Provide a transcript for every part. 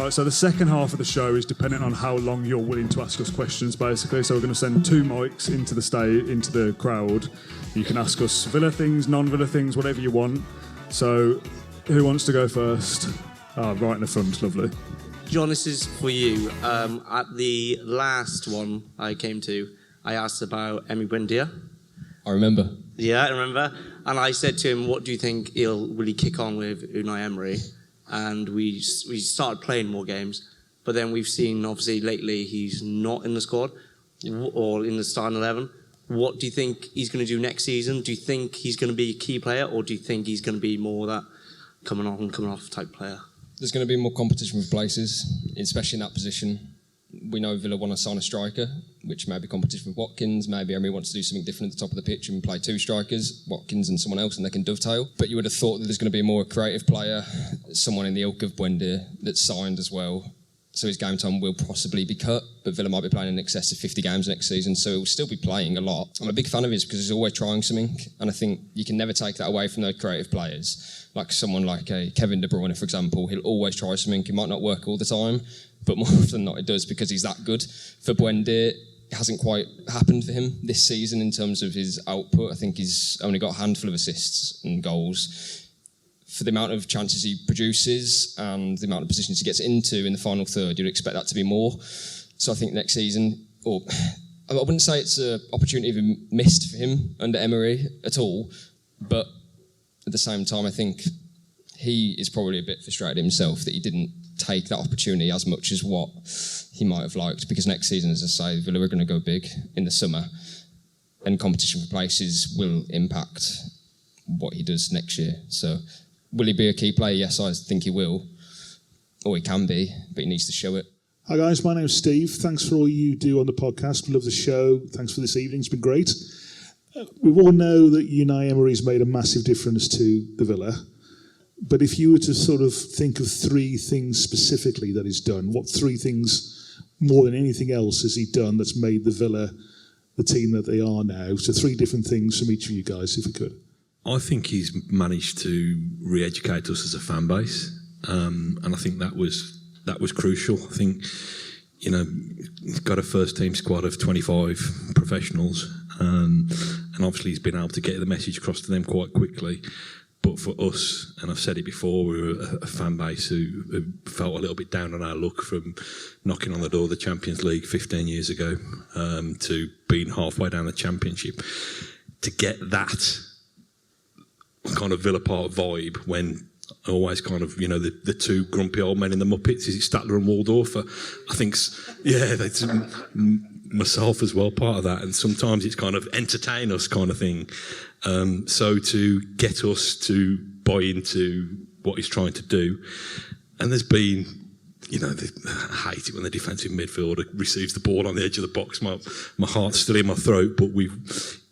Right, so the second half of the show is dependent on how long you're willing to ask us questions, basically. So we're going to send 2 mics into the crowd. You can ask us Villa things, non-Villa things, whatever you want. So who wants to go first? Right in the front, lovely. John, this is for you. At the last one I came to, I asked about Emery Buendia. I remember. Yeah, I remember. And I said to him, what do you think he'll really kick on with Unai Emery? And we started playing more games. But then we've seen, obviously, lately he's not in the squad or in the starting 11. What do you think he's going to do next season? Do you think he's going to be a key player, or do you think he's going to be more that coming on and coming off type player? There's going to be more competition for places, especially in that position. We know Villa want to sign a striker, which may be competition with Watkins. Maybe Emery wants to do something different at the top of the pitch and play 2 strikers, Watkins and someone else, and they can dovetail. But you would have thought that there's going to be a more creative player, someone in the ilk of Buendia that's signed as well. So his game time will possibly be cut, but Villa might be playing in excess of 50 games next season, so he'll still be playing a lot. I'm a big fan of his because he's always trying something, and I think you can never take that away from those creative players. Like someone like Kevin De Bruyne, for example, he'll always try something. It might not work all the time, but more often than not it does because he's that good. For Buendia, it hasn't quite happened for him this season in terms of his output. I think he's only got a handful of assists and goals. For the amount of chances he produces and the amount of positions he gets into in the final third, you'd expect that to be more. So I think next season, or I wouldn't say it's an opportunity missed for him under Emery at all, but at the same time, I think he is probably a bit frustrated himself that he didn't take that opportunity as much as what he might have liked, because next season, as I say, Villa are going to go big in the summer, and competition for places will impact what he does next year. So will he be a key player? Yes, I think he will. Or he can be, but he needs to show it. Hi guys, my name's Steve. Thanks for all you do on the podcast. Love the show. Thanks for this evening. It's been great. We all know that Unai Emery's made a massive difference to the Villa. But if you were to sort of think of 3 things specifically that he's done, what 3 things more than anything else has he done that's made the Villa the team that they are now? So 3 different things from each of you guys, if we could. I think he's managed to re-educate us as a fan base, and I think that was crucial. I think, you know, he's got a first team squad of 25 professionals, and obviously he's been able to get the message across to them quite quickly. But for us, and I've said it before, we were a fan base who felt a little bit down on our luck from knocking on the door of the Champions League 15 years ago to being halfway down the Championship. To get that kind of Villa Park vibe when always kind of, you know, the 2 grumpy old men in the Muppets, is it Statler and Waldorf? I think, yeah, that's myself as well, part of that. And sometimes it's kind of entertain us kind of thing. So to get us to buy into what he's trying to do, and there's been, you know, I hate it when the defensive midfielder receives the ball on the edge of the box. My heart's still in my throat, but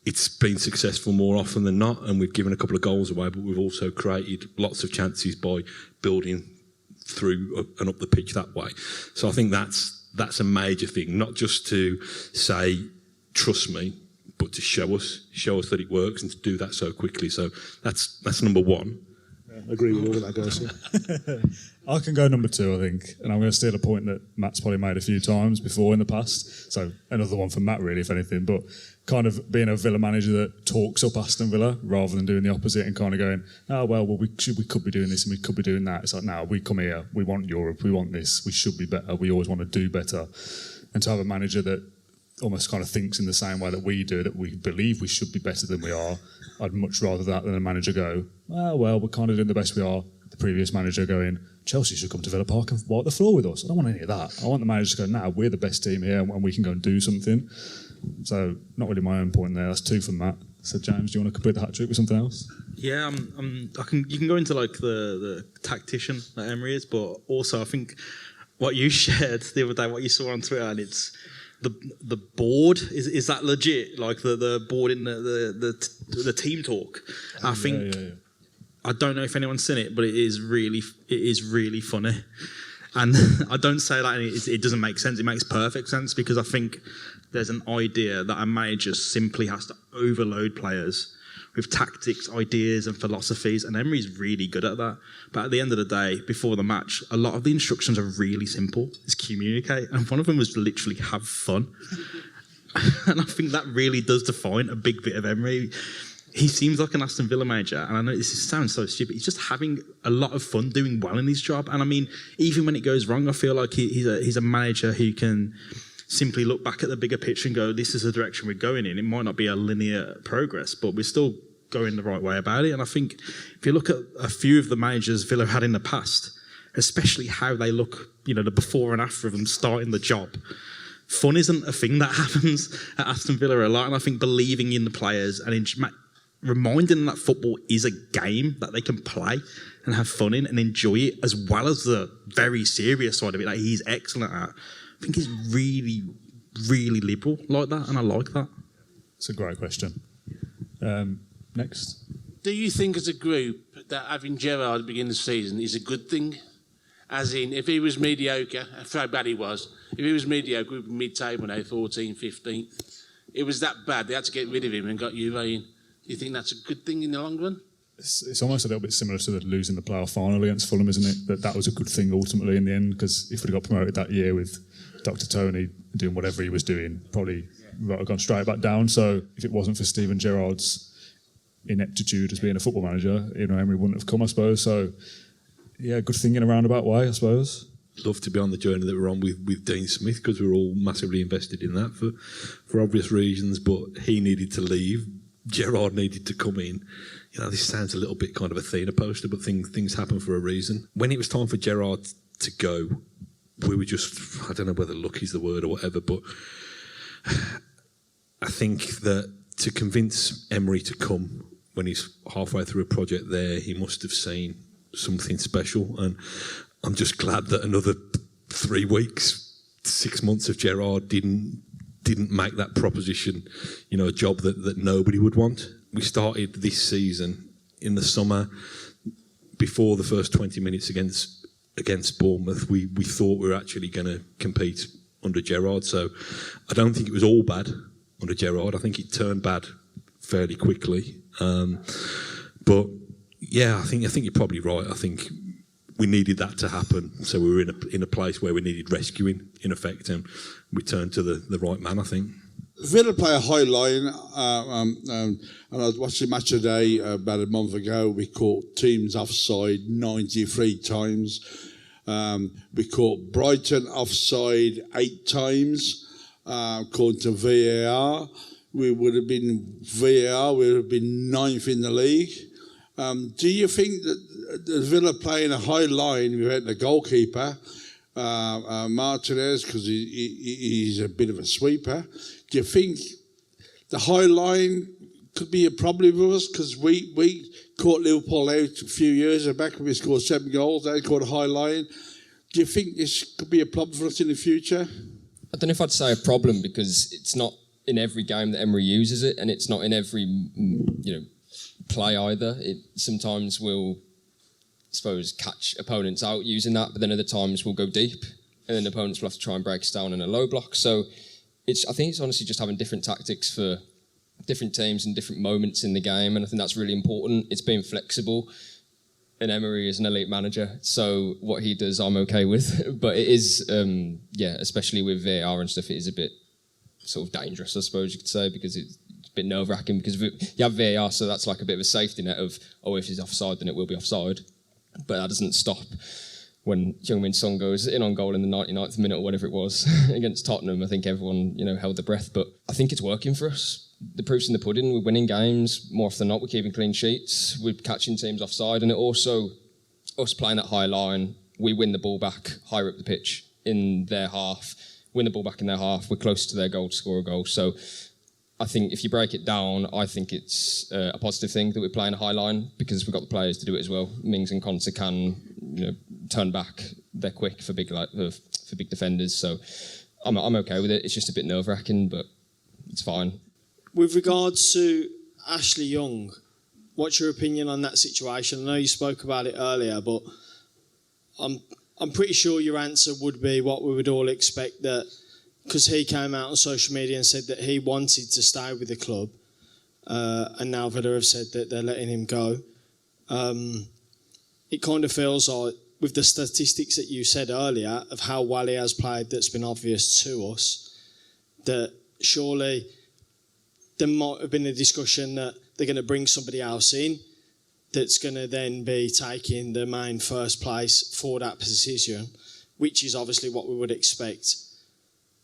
it's been successful more often than not, and we've given a couple of goals away, but we've also created lots of chances by building through and up the pitch that way. So I think that's a major thing, not just to say, trust me, but to show us that it works, and to do that so quickly. So that's number 1. Yeah, I agree with all of that, guys. Yeah. I can go number 2, I think, and I'm going to steal a point that Matt's probably made a few times before in the past. So another one for Matt, really, if anything, but kind of being a Villa manager that talks up Aston Villa rather than doing the opposite and kind of going, we could be doing this and we could be doing that. It's like, no, we come here, we want Europe, we want this, we should be better, we always want to do better. And to have a manager that almost kind of thinks in the same way that we do, that we believe we should be better than we are, I'd much rather that than a manager go, we're kind of doing the best we are. The previous manager going, Chelsea should come to Villa Park and wipe the floor with us. I don't want any of that. I want the manager to go, we're the best team here and we can go and do something. So not really my own point there. That's 2 from Matt. So James, do you want to complete the hat trick with something else? Yeah, you can go into like the tactician that Emery is, but also I think what you shared the other day, what you saw on Twitter, and it's the board is that legit? Like the board in the team talk. I think I don't know if anyone's seen it, but it is really funny. And I don't say that it doesn't make sense. It makes perfect sense, because I think there's an idea that a manager simply has to overload players with tactics, ideas and philosophies, and Emery's really good at that. But at the end of the day, before the match, a lot of the instructions are really simple. It's communicate, and one of them was literally have fun. And I think that really does define a big bit of Emery. He seems like an Aston Villa manager, and I know this sounds so stupid, he's just having a lot of fun doing well in his job. And I mean, even when it goes wrong, I feel like he's a manager who can simply look back at the bigger picture and go, this is the direction we're going in. It might not be a linear progress, but we're still going the right way about it. And I think if you look at a few of the managers Villa had in the past, especially how they look, the before and after of them starting the job, fun isn't a thing that happens at Aston Villa a lot. And I think believing in the players and reminding them that football is a game that they can play and have fun in and enjoy it, as well as the very serious side of it that he's excellent at. I think he's really, really liberal like that, and I like that. It's a great question. Next. Do you think as a group that having Gerrard at the beginning of the season is a good thing? As in, if he was mediocre, for how bad he was, if he was mediocre, we'd be mid-table now, 14th, 15th. It was that bad, they had to get rid of him and got Juve in. Do you think that's a good thing in the long run? It's almost a little bit similar to losing the playoff final against Fulham, isn't it? That was a good thing ultimately in the end, because if we'd got promoted that year with Dr. Tony doing whatever he was doing, probably would have gone straight back down. So if it wasn't for Steven Gerrard's ineptitude as being a football manager, Emery wouldn't have come, I suppose. So yeah, good thing in a roundabout way, I suppose. Love to be on the journey that we're on with Dean Smith, because we're all massively invested in that for obvious reasons. But he needed to leave. Gerrard needed to come in. This sounds a little bit kind of Athena poster, but things happen for a reason. When it was time for Gerrard to go, we were just, I don't know whether luck is the word or whatever, but I think that to convince Emery to come when he's halfway through a project there, he must have seen something special. And I'm just glad that another 3 weeks, 6 months of Gerrard didn't make that proposition, a job that nobody would want. We started this season in the summer, before the first 20 minutes against Bournemouth, we thought we were actually going to compete under Gerrard. So I don't think it was all bad under Gerrard. I think it turned bad fairly quickly. But yeah, I think you're probably right. I think we needed that to happen. So we were in a place where we needed rescuing, in effect, and we turned to the right man, I think. Villa play a high line, and I was watching Match of the Day about a month ago. We caught teams offside 93 times. We caught Brighton offside 8 times, according to VAR. We would have been 9th in the league. Do you think that the Villa playing a high line without the goalkeeper, Martinez, because he's a bit of a sweeper, do you think the high line could be a problem with us? Because we caught Liverpool out a few years back when we scored 7 goals. They caught a high line. Do you think this could be a problem for us in the future? I don't know if I'd say a problem, because it's not in every game that Emery uses it, and it's not in every play either. It sometimes will, I suppose, catch opponents out using that, but then other times we'll go deep, and then opponents will have to try and break us down in a low block. So I think it's honestly just having different tactics for different teams and different moments in the game, and I think that's really important. It's being flexible, and Emery is an elite manager, so what he does I'm okay with. But it is, especially with VAR and stuff, it is a bit sort of dangerous, I suppose you could say, because it's a bit nerve-wracking, because you have VAR, so that's like a bit of a safety net of, if he's offside, then it will be offside. But that doesn't stop when Heung-min Son goes in on goal in the 99th minute or whatever it was against Tottenham. I think everyone, held their breath, but I think it's working for us. The proof's in the pudding. We're winning games more often than not. We're keeping clean sheets. We're catching teams offside, and it also, us playing that high line, we win the ball back higher up the pitch in their half. Win the ball back in their half. We're close to their goal to score a goal. So I think if you break it down, I think it's a positive thing that we're playing a high line, because we've got the players to do it as well. Mings and Konsa can, turn back. They're quick for big defenders. So I'm okay with it. It's just a bit nerve-wracking, but it's fine. With regards to Ashley Young, what's your opinion on that situation? I know you spoke about it earlier, but I'm pretty sure your answer would be what we would all expect, that because he came out on social media and said that he wanted to stay with the club, and now Villa have said that they're letting him go. It kind of feels like, with the statistics that you said earlier of how well he has played, that's been obvious to us, that surely there might have been a discussion that they're going to bring somebody else in that's going to then be taking the main first place for that position, which is obviously what we would expect.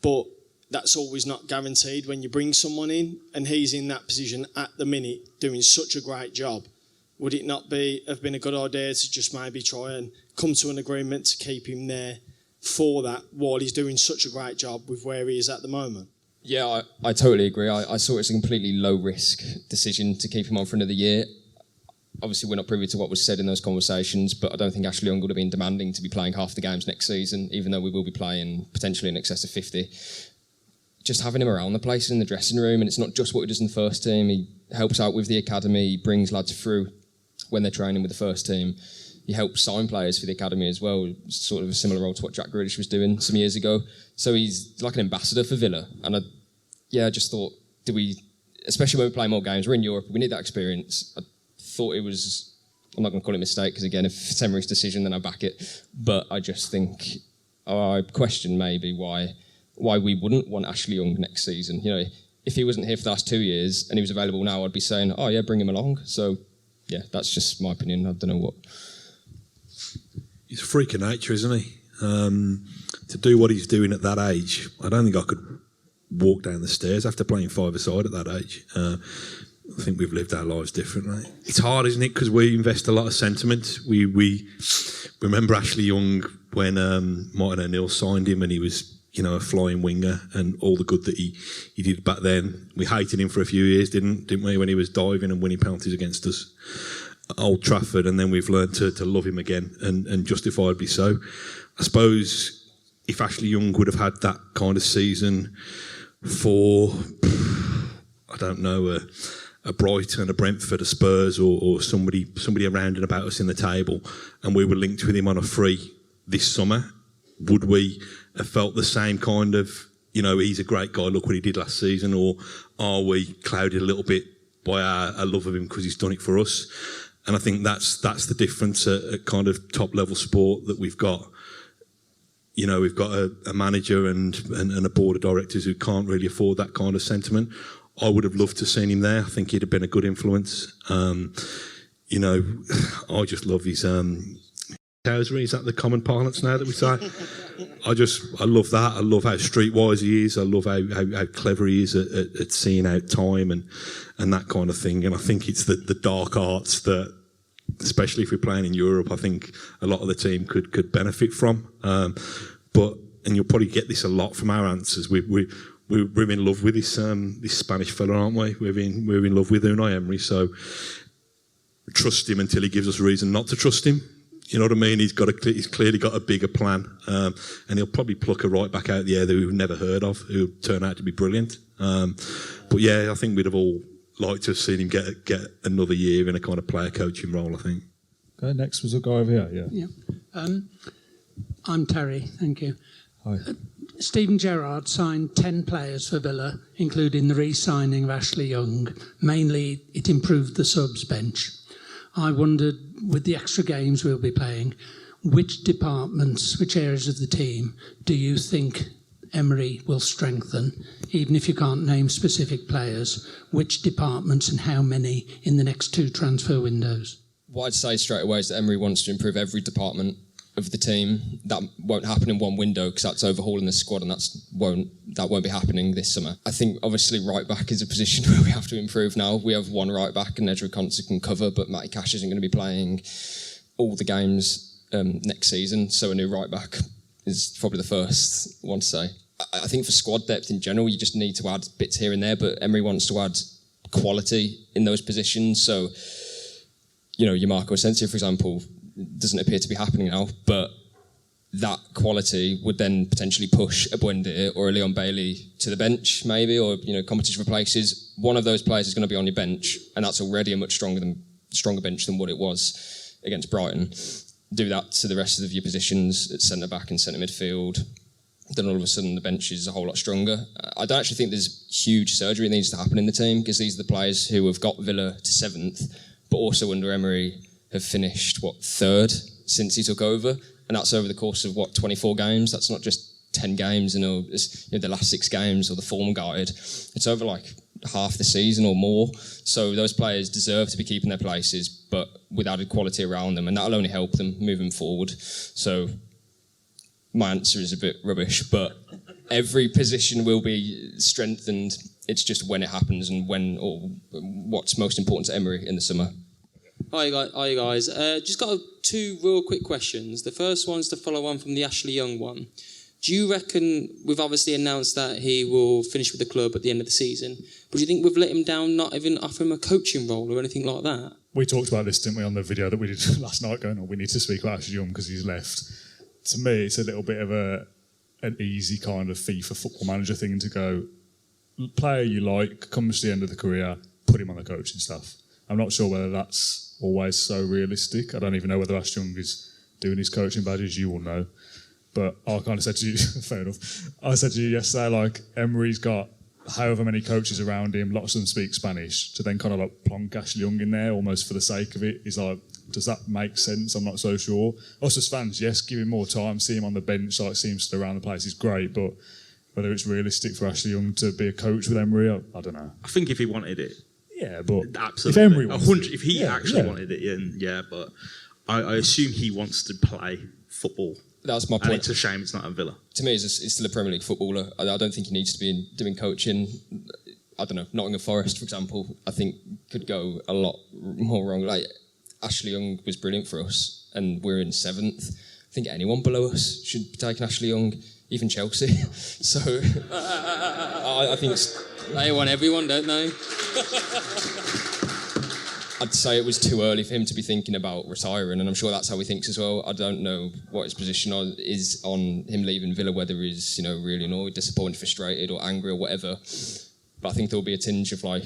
But that's always not guaranteed when you bring someone in, and he's in that position at the minute doing such a great job. Would it not have been a good idea to just maybe try and come to an agreement to keep him there for that while he's doing such a great job with where he is at the moment? Yeah, I totally agree. I saw it as a completely low-risk decision to keep him on for another year. Obviously, we're not privy to what was said in those conversations, but I don't think Ashley Young would have been demanding to be playing half the games next season, even though we will be playing potentially in excess of 50. Just having him around the place in the dressing room, and it's not just what he does in the first team. He helps out with the academy, he brings lads through when they're training with the first team. He helps sign players for the academy as well, sort of a similar role to what Jack Grealish was doing some years ago. So he's like an ambassador for Villa. And I just thought, especially when we play more games, we're in Europe, we need that experience. I thought it was, I'm not going to call it a mistake, because again, if it's Emery's decision, then I back it. But I just think, I question maybe why we wouldn't want Ashley Young next season. You know, if he wasn't here for the last 2 years and he was available now, I'd be saying, oh yeah, bring him along. So yeah, that's just my opinion. I don't know what. He's a freak of nature, isn't he? To do what he's doing at that age, I don't think I could walk down the stairs after playing five-a-side at that age. I think we've lived our lives differently. It's hard, isn't it? Because we invest a lot of sentiment. We remember Ashley Young when Martin O'Neill signed him, and he was, a flying winger, and all the good that he did back then. We hated him for a few years, didn't we? When he was diving and winning penalties against us at Old Trafford, and then we've learned to love him again, and justifiably so. I suppose if Ashley Young would have had that kind of season for, I don't know, a Brighton, a Brentford, a Spurs, or somebody around and about us in the table, and we were linked with him on a free this summer, would we have felt the same kind of, he's a great guy, look what he did last season, or are we clouded a little bit by our love of him because he's done it for us? And I think that's the difference at kind of top level sport that we've got. We've got a manager and a board of directors who can't really afford that kind of sentiment. I would have loved to have seen him there. I think he'd have been a good influence. I just love his cowsery. Is that the common parlance now that we say? I love that. I love how streetwise he is. I love how clever he is at seeing out time and that kind of thing. And I think it's the dark arts that, especially if we're playing in Europe, I think a lot of the team could benefit from. And you'll probably get this a lot from our answers. We're in love with this Spanish fella, aren't we? We're in love with Unai Emery, so trust him until he gives us a reason not to trust him. You know what I mean? He's clearly got a bigger plan, and he'll probably pluck a right back out of the air that we've never heard of, who'll turn out to be brilliant. But yeah, I think we'd have all liked to have seen him get another year in a kind of player coaching role, I think. Okay, next was a guy over here, yeah. I'm Terry, thank you. Hi. Steven Gerrard signed 10 players for Villa, including the re-signing of Ashley Young. Mainly, it improved the subs bench. I wondered, with the extra games we'll be playing, which departments, which areas of the team do you think Emery will strengthen, even if you can't name specific players? Which departments and how many in the next 2 transfer windows? What I'd say straight away is that Emery wants to improve every department of the team. That won't happen in one window because that's overhauling the squad, and that won't be happening this summer. I think obviously right back is a position where we have to improve now. We have one right back and Nedra Konsa can cover, but Matty Cash isn't going to be playing all the games next season, so a new right back is probably the first one to say. I think for squad depth in general, you just need to add bits here and there, but Emery wants to add quality in those positions. So, your Marco Asensio, for example, doesn't appear to be happening now, but that quality would then potentially push a Buendia or a Leon Bailey to the bench, maybe, or competition for places. One of those players is going to be on your bench, and that's already a much stronger bench than what it was against Brighton. do that to the rest of your positions at centre back and centre midfield, then all of a sudden the bench is a whole lot stronger. I don't actually think there's huge surgery that needs to happen in the team, because these are the players who have got Villa to 7th, but also under Emery have finished, 3rd since he took over, and that's over the course of 24 games. That's not just 10 games, the last 6 games or the form guide. It's over like half the season or more. So those players deserve to be keeping their places, but with added quality around them, and that'll only help them moving forward. So my answer is a bit rubbish, but every position will be strengthened. It's just when it happens and when, or what's most important to Emery in the summer. Hi guys. Just got 2 real quick questions. The first one's to follow on from the Ashley Young one. Do you reckon, we've obviously announced that he will finish with the club at the end of the season, but do you think we've let him down not even offer him a coaching role or anything like that? We talked about this, didn't we, on the video that we did last night, going, we need to speak about Ashley Young because he's left. To me, it's a little bit of an easy kind of FIFA football manager thing to go, player you like, comes to the end of the career, put him on the coaching staff. I'm not sure whether that's always so realistic. I don't even know whether Ashley Young is doing his coaching badges, you will know. But I kind of said to you, fair enough, I said to you yesterday, Emery's got however many coaches around him, lots of them speak Spanish, to then kind of plonk Ashley Young in there almost for the sake of it is does that make sense? I'm not so sure. Us as fans, yes, give him more time, see him on the bench, see him stood around the place is great, but whether it's realistic for Ashley Young to be a coach with Emery, I don't know. I think if he wanted it. Yeah, but absolutely. If Emery wanted if he actually wanted it, yeah, but I assume he wants to play football. That's my point. And it's a shame it's not a Villa. To me, he's still a Premier League footballer. I don't think he needs to be doing coaching. I don't know, Nottingham Forest, for example, I think could go a lot more wrong. Ashley Young was brilliant for us, and we're in 7th. I think anyone below us should be taking Ashley Young, even Chelsea. So I think they want everyone, don't they? I'd say it was too early for him to be thinking about retiring, and I'm sure that's how he thinks as well. I don't know what his position is on him leaving Villa, whether he's really annoyed, disappointed, frustrated, or angry, or whatever. But I think there'll be a tinge of I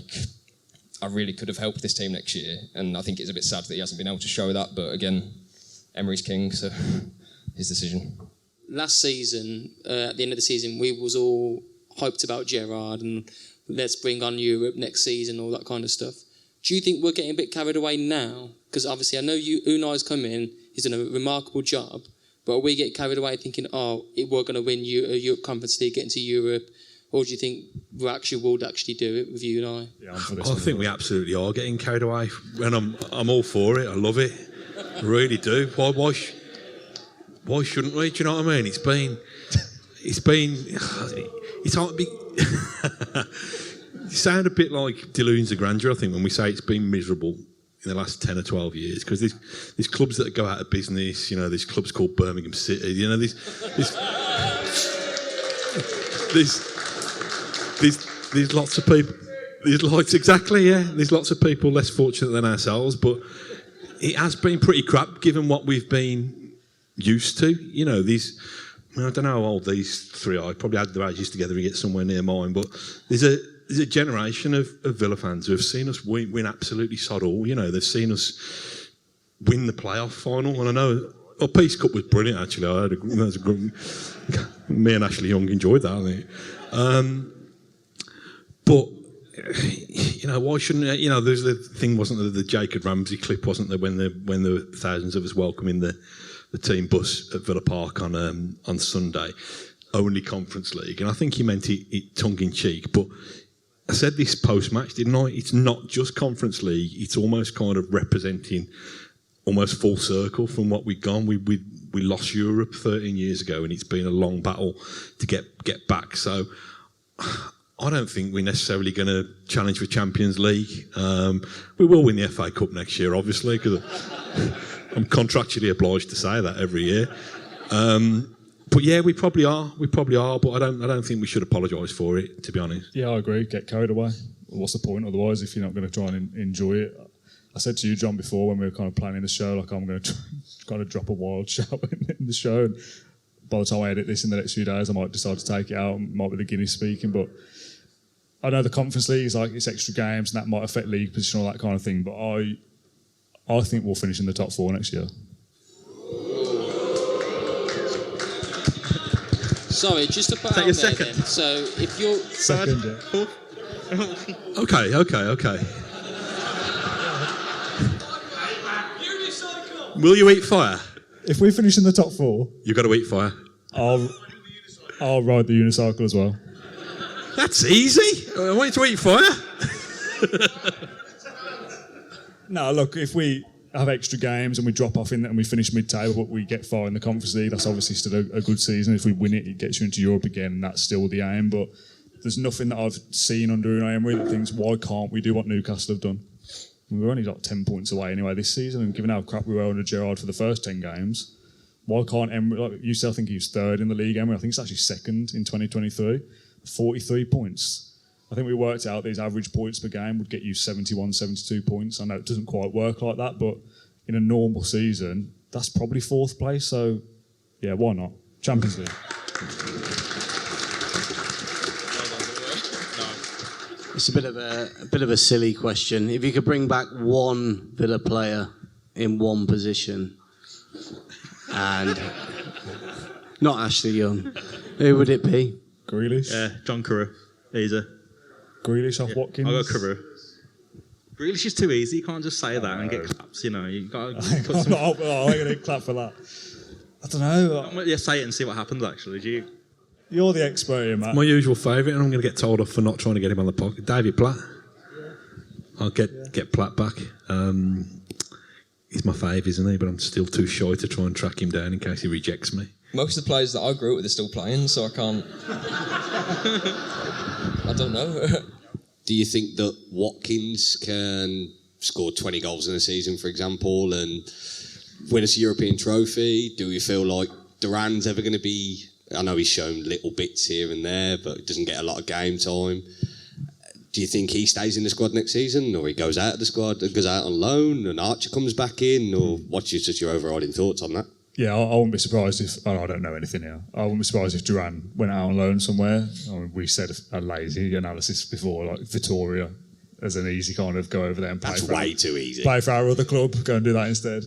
really could have helped this team next year, and I think it's a bit sad that he hasn't been able to show that. But again, Emery's king, so his decision. Last season, at the end of the season, we was all hyped about Gerrard and let's bring on Europe next season, all that kind of stuff. Do you think we're getting a bit carried away now? Because obviously I know Unai's come in, he's done a remarkable job, but are we getting carried away thinking, we're going to win Europe Conference League, get into Europe, or do you think we would actually do it with Unai? Yeah, I think we absolutely are getting carried away, and I'm all for it. I love it, I really do. Why shouldn't we? Do you know what I mean? It's hard to be. You sound a bit like delusions of grandeur, I think, when we say it's been miserable in the last 10 or 12 years, because there's clubs that go out of business, there's clubs called Birmingham City, there's lots of people, there's lots of people less fortunate than ourselves, but it has been pretty crap given what we've been used to. I don't know how old these 3 are. I probably add their ages together and get somewhere near mine, but there's a generation of Villa fans who have seen us win absolutely sod all. They've seen us win the playoff final, and I know Peace Cup was brilliant. Actually, I had me and Ashley Young enjoyed that. I think, but why shouldn't there's the thing, wasn't there? The Jacob Ramsey clip, wasn't there, when there were thousands of us welcoming the team bus at Villa Park on Sunday, only Conference League, and I think he meant it tongue in cheek, but I said this post-match, didn't I? It's not just Conference League. It's almost kind of representing almost full circle from what we've gone. We lost Europe 13 years ago, and it's been a long battle to get back. So I don't think we're necessarily going to challenge for Champions League. We will win the FA Cup next year, obviously, because I'm contractually obliged to say that every year. But yeah, we probably are, but I don't think we should apologise for it, to be honest. Yeah, I agree. Get carried away. What's the point otherwise if you're not going to try and enjoy it? I said to you, John, before when we were kind of planning the show, I'm going to kind of drop a wild shout in the show. And by the time I edit this in the next few days, I might decide to take it out. It might be the Guinness speaking, but I know the Conference League is it's extra games and that might affect league position, all that kind of thing. But I think we'll finish in the top 4 next year. Sorry, just to put Is that out your there second? then. So if you're Second, yeah. Fourth? Okay. Will you eat fire? If we finish in the top 4, You've got to eat fire. I'll ride the unicycle as well. That's easy. I want you to eat fire. No, look, if we have extra games and we drop off in and we finish mid-table but we get far in the Conference League, that's obviously still a good season. If we win it, it gets you into Europe again, and that's still the aim. But there's nothing that I've seen under Unai Emery that thinks, why can't we do what Newcastle have done? We were only like 10 points away anyway this season, and given how crap we were under Gerrard for the first 10 games, why can't Emery, like you still think he was third in the league, Emery? I think it's actually second in 2023, 43 points. I think we worked out these average points per game would get you 71, 72 points. I know it doesn't quite work like that, but in a normal season, that's probably 4th place. So, yeah, why not? Champions League. It's a bit of a silly question. If you could bring back one Villa player in one position, and not Ashley Young, who would it be? Grealish. Yeah, John Carew. Easy. Grealish off Watkins. I got Carew. Grealish is too easy. You can't just say that and get claps. You know, you got to put some. I'm going to clap for that. I don't know. Yeah, say it and see what happens. Actually, do you? You're the expert here, Matt. My usual favourite, and I'm going to get told off for not trying to get him on the podcast. David Platt. I'll get Platt back. He's my fave, isn't he? But I'm still too shy to try and track him down in case he rejects me. Most of the players that I grew up with are still playing, so I can't. I don't know. Do you think that Watkins can score 20 goals in a season, for example, and win us a European trophy? Do we feel like Duran's ever going to be... I know he's shown little bits here and there, but doesn't get a lot of game time. Do you think he stays in the squad next season, or he goes out of the squad, goes out on loan, and Archer comes back in, or what's just your overriding thoughts on that? Yeah, I wouldn't be surprised if... I don't know anything here. I wouldn't be surprised if Duran went out on loan somewhere. I mean, we said a lazy analysis before, like Vittoria as an easy kind of go over there and play. That's way too easy. Play for our other club, go and do that instead.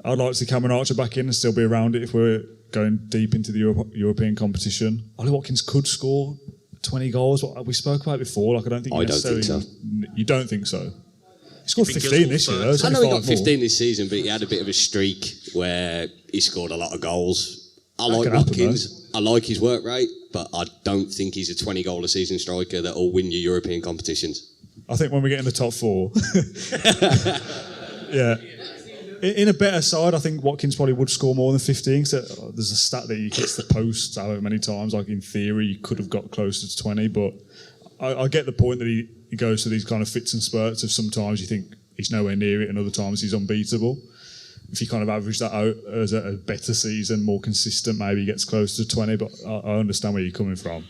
I'd like to see Cameron Archer back in and still be around it if we're going deep into the European competition. Ollie Watkins could score 20 goals. What we spoke about before. Like, I don't think so. You don't think so? He scored 15 this year, though. I know he got 15 this season, but he had a bit of a streak where he scored a lot of goals. I like Watkins. I like his work rate, but I don't think he's a 20 goal a season striker that will win you European competitions. I think when we get in the top 4, yeah. In a better side, I think Watkins probably would score more than 15. So there's a stat that he hits the post however many times. Like, in theory, he could have got closer to 20. But I get the point that he goes to these kind of fits and spurts of sometimes you think he's nowhere near it and other times he's unbeatable. If you kind of average that out as a better season, more consistent, maybe he gets closer to 20. But I understand where you're coming from.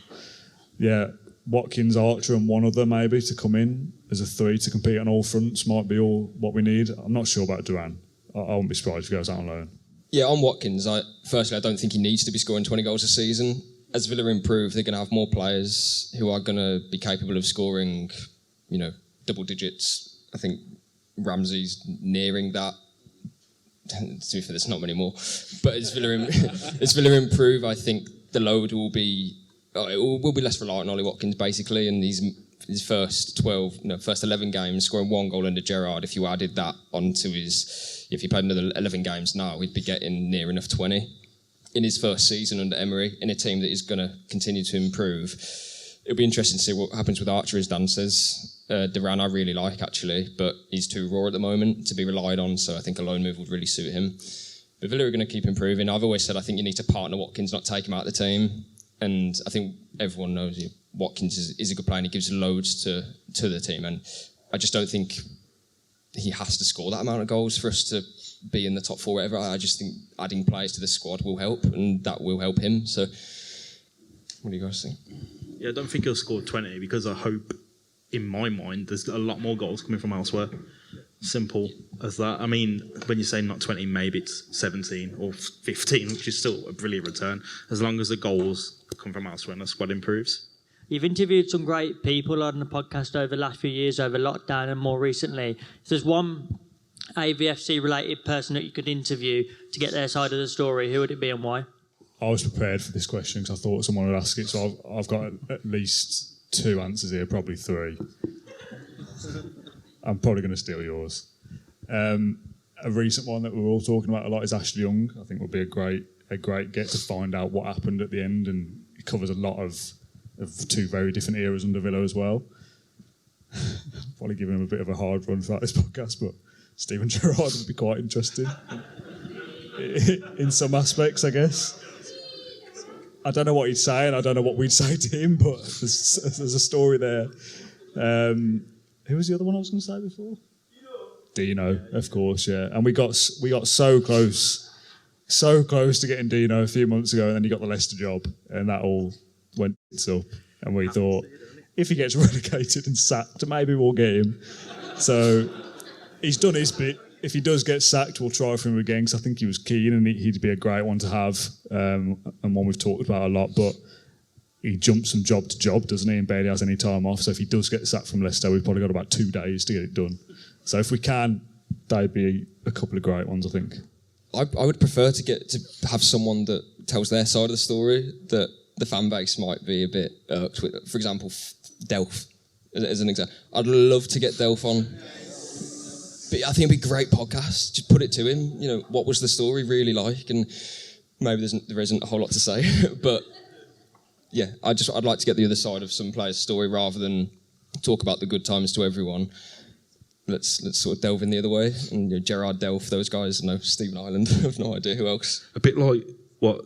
Yeah, Watkins, Archer and one other maybe to come in as a 3 to compete on all fronts might be all what we need. I'm not sure about Duran. I wouldn't be surprised if he goes out on loan. Yeah, on Watkins, firstly, I don't think he needs to be scoring 20 goals a season. As Villa improve, they're going to have more players who are going to be capable of scoring, double digits. I think Ramsey's nearing that. To be fair, there's not many more. But as Villa improve, I think the load will be less reliant on Ollie Watkins, basically, and his first 11 games, scoring 1 goal under Gerrard. If you added that onto if he played another 11 games now, we'd be getting near enough 20 in his first season under Emery in a team that is going to continue to improve. It'll be interesting to see what happens with Archer, as Dan says. Duran I really like, actually, but he's too raw at the moment to be relied on, so I think a loan move would really suit him. But Villa are going to keep improving. I've always said I think you need to partner Watkins, not take him out of the team. And I think everyone knows Watkins is a good player and he gives loads to the team. And I just don't think he has to score that amount of goals for us to be in the top 4, whatever. I just think adding players to the squad will help, and that will help him. So, what do you guys think? Yeah, I don't think he'll score 20 because I hope, in my mind, there's a lot more goals coming from elsewhere. Simple as that. I mean, when you say not 20, maybe it's 17 or 15, which is still a brilliant return, as long as the goals come from elsewhere and the squad improves. You've interviewed some great people on the podcast over the last few years, over lockdown and more recently. If there's one AVFC-related person that you could interview to get their side of the story, who would it be and why? I was prepared for this question because I thought someone would ask it. So I've got at least 2 answers here, probably 3. I'm probably going to steal yours. A recent one that we're all talking about a lot is Ashley Young. I think would be a great get to find out what happened at the end, and it covers a lot of 2 very different eras under Villa as well. Probably giving him a bit of a hard run throughout this podcast, but Steven Gerrard would be quite interesting in some aspects, I guess. I don't know what he'd say, and I don't know what we'd say to him, but there's a story there. Who was the other one I was going to say before? Dino, of course, yeah. And we got so close to getting Dino a few months ago, and then he got the Leicester job, and that all went up. And we thought, if he gets relegated and sacked, maybe we'll get him. So he's done his bit. If he does get sacked, we'll try for him again, because I think he was keen, and he'd be a great one to have, and one we've talked about a lot. But he jumps from job to job, doesn't he, and barely has any time off. So if he does get sacked from Leicester, we've probably got about 2 days to get it done. So if we can, they'd be a couple of great ones, I think. I would prefer to have someone that tells their side of the story that the fan base might be a bit irked with. For example, Delph, as an example. I'd love to get Delph on. But I think it'd be a great podcast. Just put it to him. You know, what was the story really like? And maybe there isn't a whole lot to say, but yeah, I'd like to get the other side of some player's story rather than talk about the good times to everyone. Let's sort of delve in the other way. And Gerrard, Delph, those guys. No, Stephen Ireland. I have no idea who else. A bit like what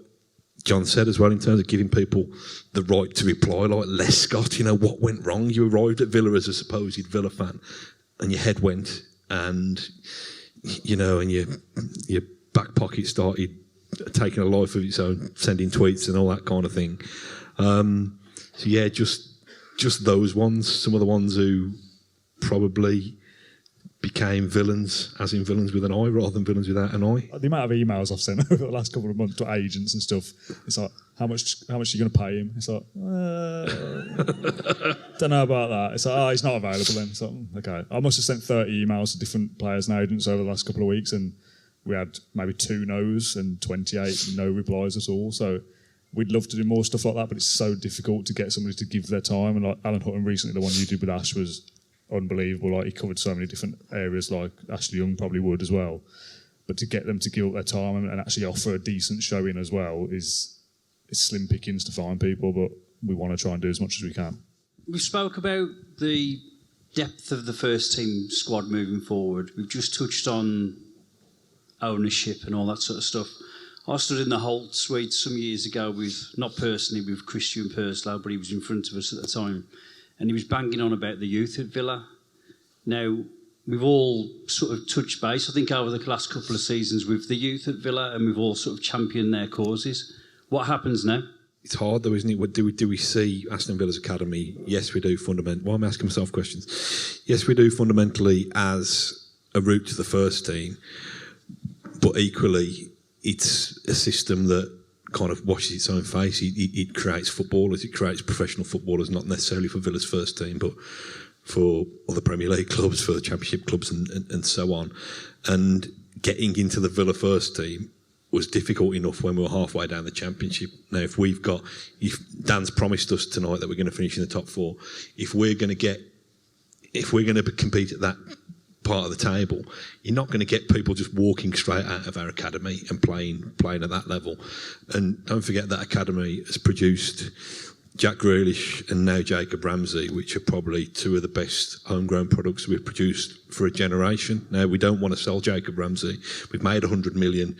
John said as well, in terms of giving people the right to reply, like Les Scott. You know, what went wrong? You arrived at Villa as a supposed Villa fan, and your head went, and you know, and your back pocket started taking a life of its own, sending tweets and all that kind of thing. So yeah, just those ones. Some of the ones who probably became villains, as in villains with an I rather than villains without an I. The amount of emails I've sent over the last couple of months to agents and stuff, it's like, how much are you going to pay him? It's like, don't know about that. It's like, he's not available then. So, okay. I must have sent 30 emails to different players and agents over the last couple of weeks, and we had maybe 2 no's and 28 no replies at all. So we'd love to do more stuff like that, but it's so difficult to get somebody to give their time. And like Alan Hutton recently, the one you did with Ash was unbelievable. Like, he covered so many different areas, like Ashley Young probably would as well. But to get them to give up their time and actually offer a decent showing as well is slim pickings to find people, but we want to try and do as much as we can. We spoke about the depth of the first team squad moving forward. We've just touched on ownership and all that sort of stuff. I stood in the Holt suite some years ago not personally with Christian Perslow, but he was in front of us at the time, and he was banging on about the youth at Villa. Now, we've all sort of touched base, I think, over the last couple of seasons with the youth at Villa, and we've all sort of championed their causes. What happens now? It's hard though, isn't it? Do we see Aston Villa's academy? Yes, we do fundamentally. Why am I asking myself questions? Yes, we do fundamentally as a route to the first team, but equally, it's a system that kind of washes its own face. It creates footballers, it creates professional footballers, not necessarily for Villa's first team, but for other Premier League clubs, for Championship clubs and so on. And getting into the Villa first team was difficult enough when we were halfway down the Championship. Now, if Dan's promised us tonight that we're going to finish in the top 4, if we're going to compete at that part of the table, you're not going to get people just walking straight out of our academy and playing at that level. And don't forget that academy has produced Jack Grealish and now Jacob Ramsey, which are probably 2 of the best homegrown products we've produced for a generation. Now, we don't want to sell Jacob Ramsey. We've made 100 million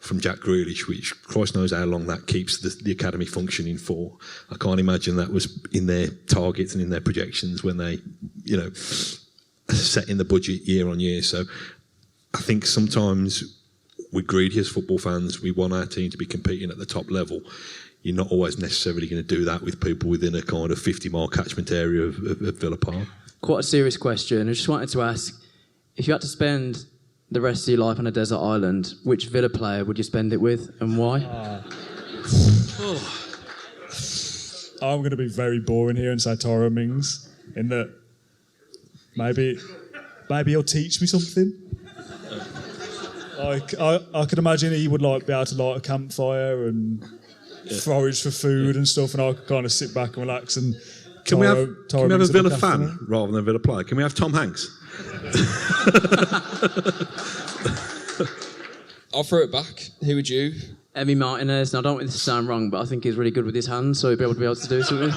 from Jack Grealish, which Christ knows how long that keeps the academy functioning for. I can't imagine that was in their targets and in their projections when they, set in the budget year on year. So I think sometimes we're greedy as football fans. We want our team to be competing at the top level. You're not always necessarily going to do that with people within a kind of 50-mile catchment area of Villa Park. Quite a serious question. I just wanted to ask, if you had to spend the rest of your life on a desert island, which Villa player would you spend it with and why? I'm going to be very boring here and say Tyrone Mings, in that maybe he'll teach me something. I could imagine he would be able to light a campfire and forage for food and stuff, and I could kind of sit back and relax. And Can we have a Villa me. fan rather than a Villa player? Can we have Tom Hanks? I'll throw it back. Who would you? Emi Martinez. Now, I don't want this to sound wrong, but I think he's really good with his hands, so he'd be able to do something.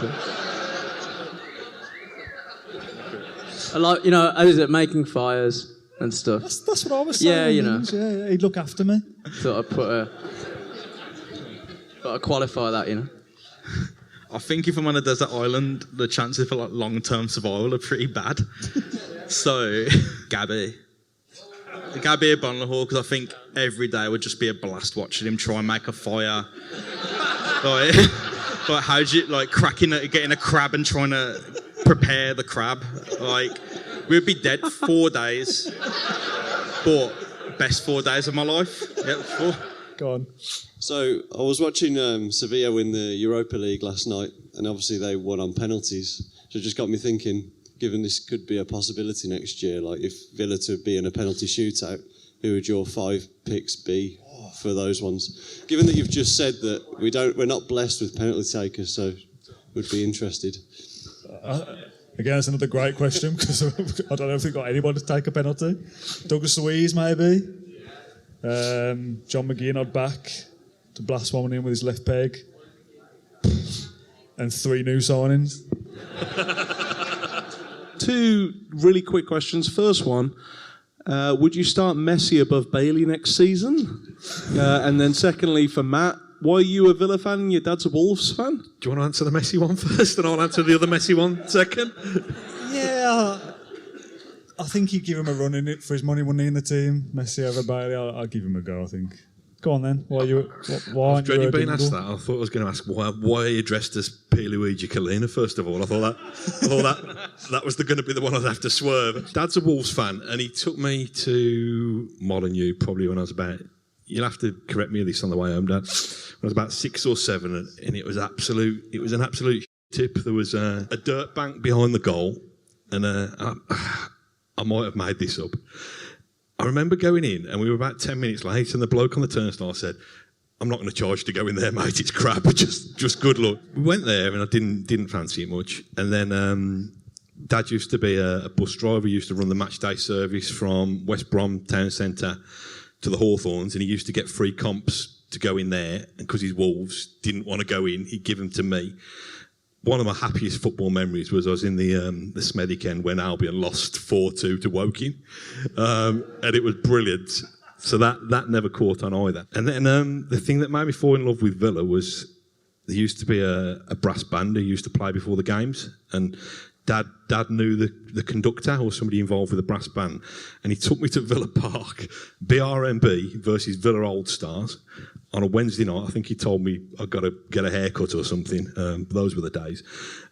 I like, how is it, making fires and stuff. That's what I was saying. Yeah, he'd look after me. Thought I'd got to qualify that, I think if I'm on a desert island, the chances for long-term survival are pretty bad. So, Gabby Bonlahor, because I think every day would just be a blast watching him try and make a fire. like how do you getting a crab and trying to prepare the crab? We'd be dead 4 days, but best 4 days of my life. Yep, 4. Go on. So I was watching Sevilla win the Europa League last night, and obviously they won on penalties. So it just got me thinking, given this could be a possibility next year, like if Villa to be in a penalty shootout, who would your 5 picks be for those ones? Given that you've just said that we're not blessed with penalty takers, so would be interested. Again, that's another great question because I don't know if we've got anybody to take a penalty. Douglas Luiz, maybe. John McGinn, I'd back to blast one in with his left peg. And 3 new signings. 2 really quick questions. First one, would you start Messi above Bailey next season? And then secondly, for Matt, why are you a Villa fan and your dad's a Wolves fan? Do you want to answer the Messi one first and I'll answer the other Messi one second? Yeah, I think he'd give him a run in it for his money, wouldn't he, in the team? Messi over Bailey, I'll give him a go, I think. Go on then. Why I was dreading being asked that. I thought I was going to ask why are you dressed as Pierluigi Collina first of all. I thought that was going to be the one I'd have to swerve. Dad's a Wolves fan, and he took me to Molyneux probably when I was about. You'll have to correct me at least on the way home, Dad. When I was about 6 or 7, and it was an absolute tip. There was a dirt bank behind the goal, and I might have made this up. I remember going in, and we were about 10 minutes late, and the bloke on the turnstile said, "I'm not going to charge to go in there, mate. It's crap. Just good luck." We went there, and I didn't fancy it much. And then Dad used to be a bus driver. He used to run the match day service from West Brom town centre to the Hawthorns, and he used to get free comps to go in there. And because his Wolves didn't want to go in, he'd give them to me. One of my happiest football memories was I was in the Smethwick end when Albion lost 4-2 to Woking, and it was brilliant. So that never caught on either. And then the thing that made me fall in love with Villa was there used to be a brass band who used to play before the games, and Dad knew the conductor or somebody involved with the brass band, and he took me to Villa Park, BRMB versus Villa Old Stars. On a Wednesday night, I think he told me I've got to get a haircut or something. Those were the days.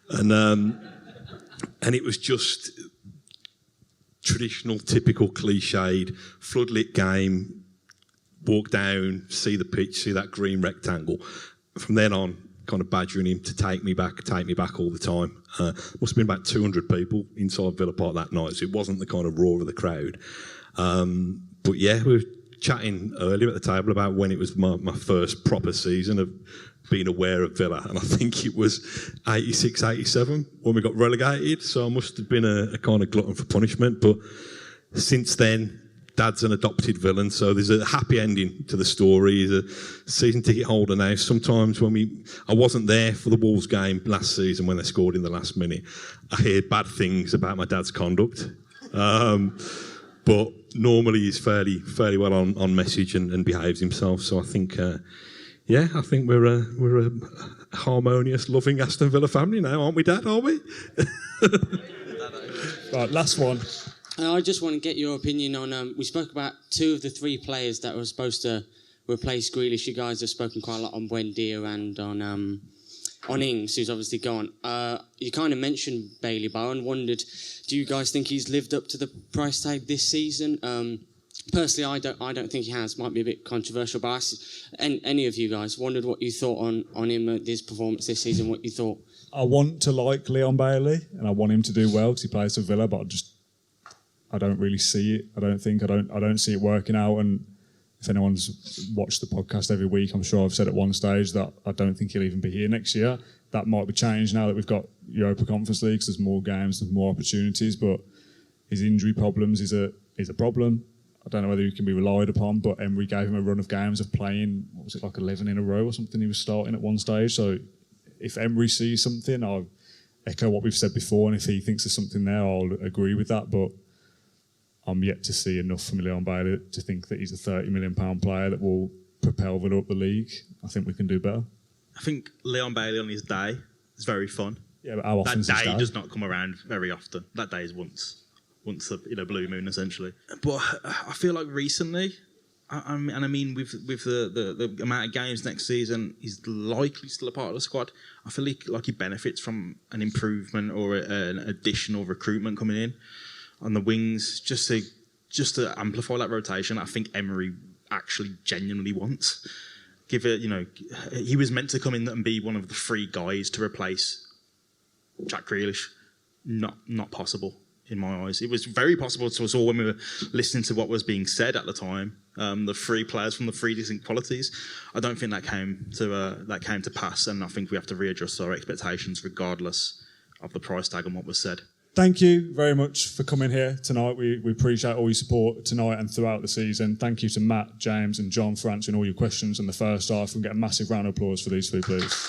And it was just traditional, typical, cliched, floodlit game, walk down, see the pitch, see that green rectangle. From then on, kind of badgering him to take me back all the time. Must have been about 200 people inside Villa Park that night, so it wasn't the kind of roar of the crowd. But yeah, we were chatting earlier at the table about when it was my first proper season of being aware of Villa, and I think it was 86, 87 when we got relegated, so I must have been a kind of glutton for punishment. But since then, Dad's an adopted villain, so there's a happy ending to the story. He's a season ticket holder now. Sometimes I wasn't there for the Wolves game last season when they scored in the last minute, I hear bad things about my dad's conduct. But normally he's fairly well on message and behaves himself. So I think, I think we're a harmonious, loving Aston Villa family now, aren't we, Dad? Are we? Right, last one. I just want to get your opinion on. We spoke about 2 of the 3 players that were supposed to replace Grealish. You guys have spoken quite a lot on Buendia and on Ings, who's obviously gone. You kind of mentioned Bailey, but I wondered, do you guys think he's lived up to the price tag this season? Personally, I don't think he has. Might be a bit controversial, but any of you guys wondered what you thought on him at his performance this season. What you thought? I want to like Leon Bailey, and I want him to do well because he plays for Villa, but I don't really see it. I don't see it working out, and if anyone's watched the podcast every week, I'm sure I've said at one stage that I don't think he'll even be here next year. That might be changed now that we've got Europa Conference Leagues. There's more games, there's more opportunities, but his injury problems is a problem. I don't know whether he can be relied upon, but Emery gave him a run of games of playing, what was it, like 11 in a row or something he was starting at one stage. So if Emery sees something, I'll echo what we've said before, and if he thinks there's something there, I'll agree with that. But I'm yet to see enough from Leon Bailey to think that he's a £30 million player that will propel Villa up the league. I think we can do better. I think Leon Bailey on his day is very fun. Yeah, but how often that day does not come around very often. That day is once a blue moon essentially. But I feel like recently, I mean with the amount of games next season, he's likely still a part of the squad. I feel like he benefits from an improvement or an additional recruitment coming in on the wings, just to amplify that rotation. I think Emery actually genuinely wants. Give it, he was meant to come in and be one of the 3 guys to replace Jack Grealish. Not possible in my eyes. It was very possible to us all when we were listening to what was being said at the time. The 3 players from the 3 distinct qualities. I don't think that came to pass, and I think we have to readjust our expectations regardless of the price tag and what was said. Thank you very much for coming here tonight. We appreciate all your support tonight and throughout the season. Thank you to Matt, James and John for answering all your questions in the first half. We'll get a massive round of applause for these 3, please.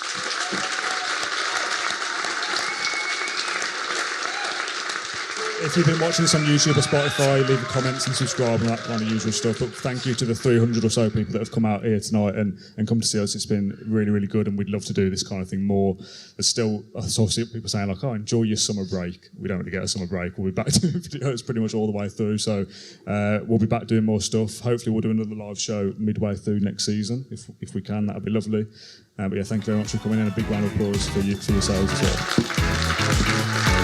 If you've been watching this on YouTube or Spotify, leave comments and subscribe and that kind of usual stuff. But thank you to the 300 or so people that have come out here tonight and come to see us. It's been really, really good, and we'd love to do this kind of thing more. There's still, I see people saying like, enjoy your summer break. We don't really get a summer break. We'll be back doing videos pretty much all the way through. So we'll be back doing more stuff. Hopefully we'll do another live show midway through next season. If we can, that'd be lovely. But yeah, thank you very much for coming in. A big round of applause for yourselves as well.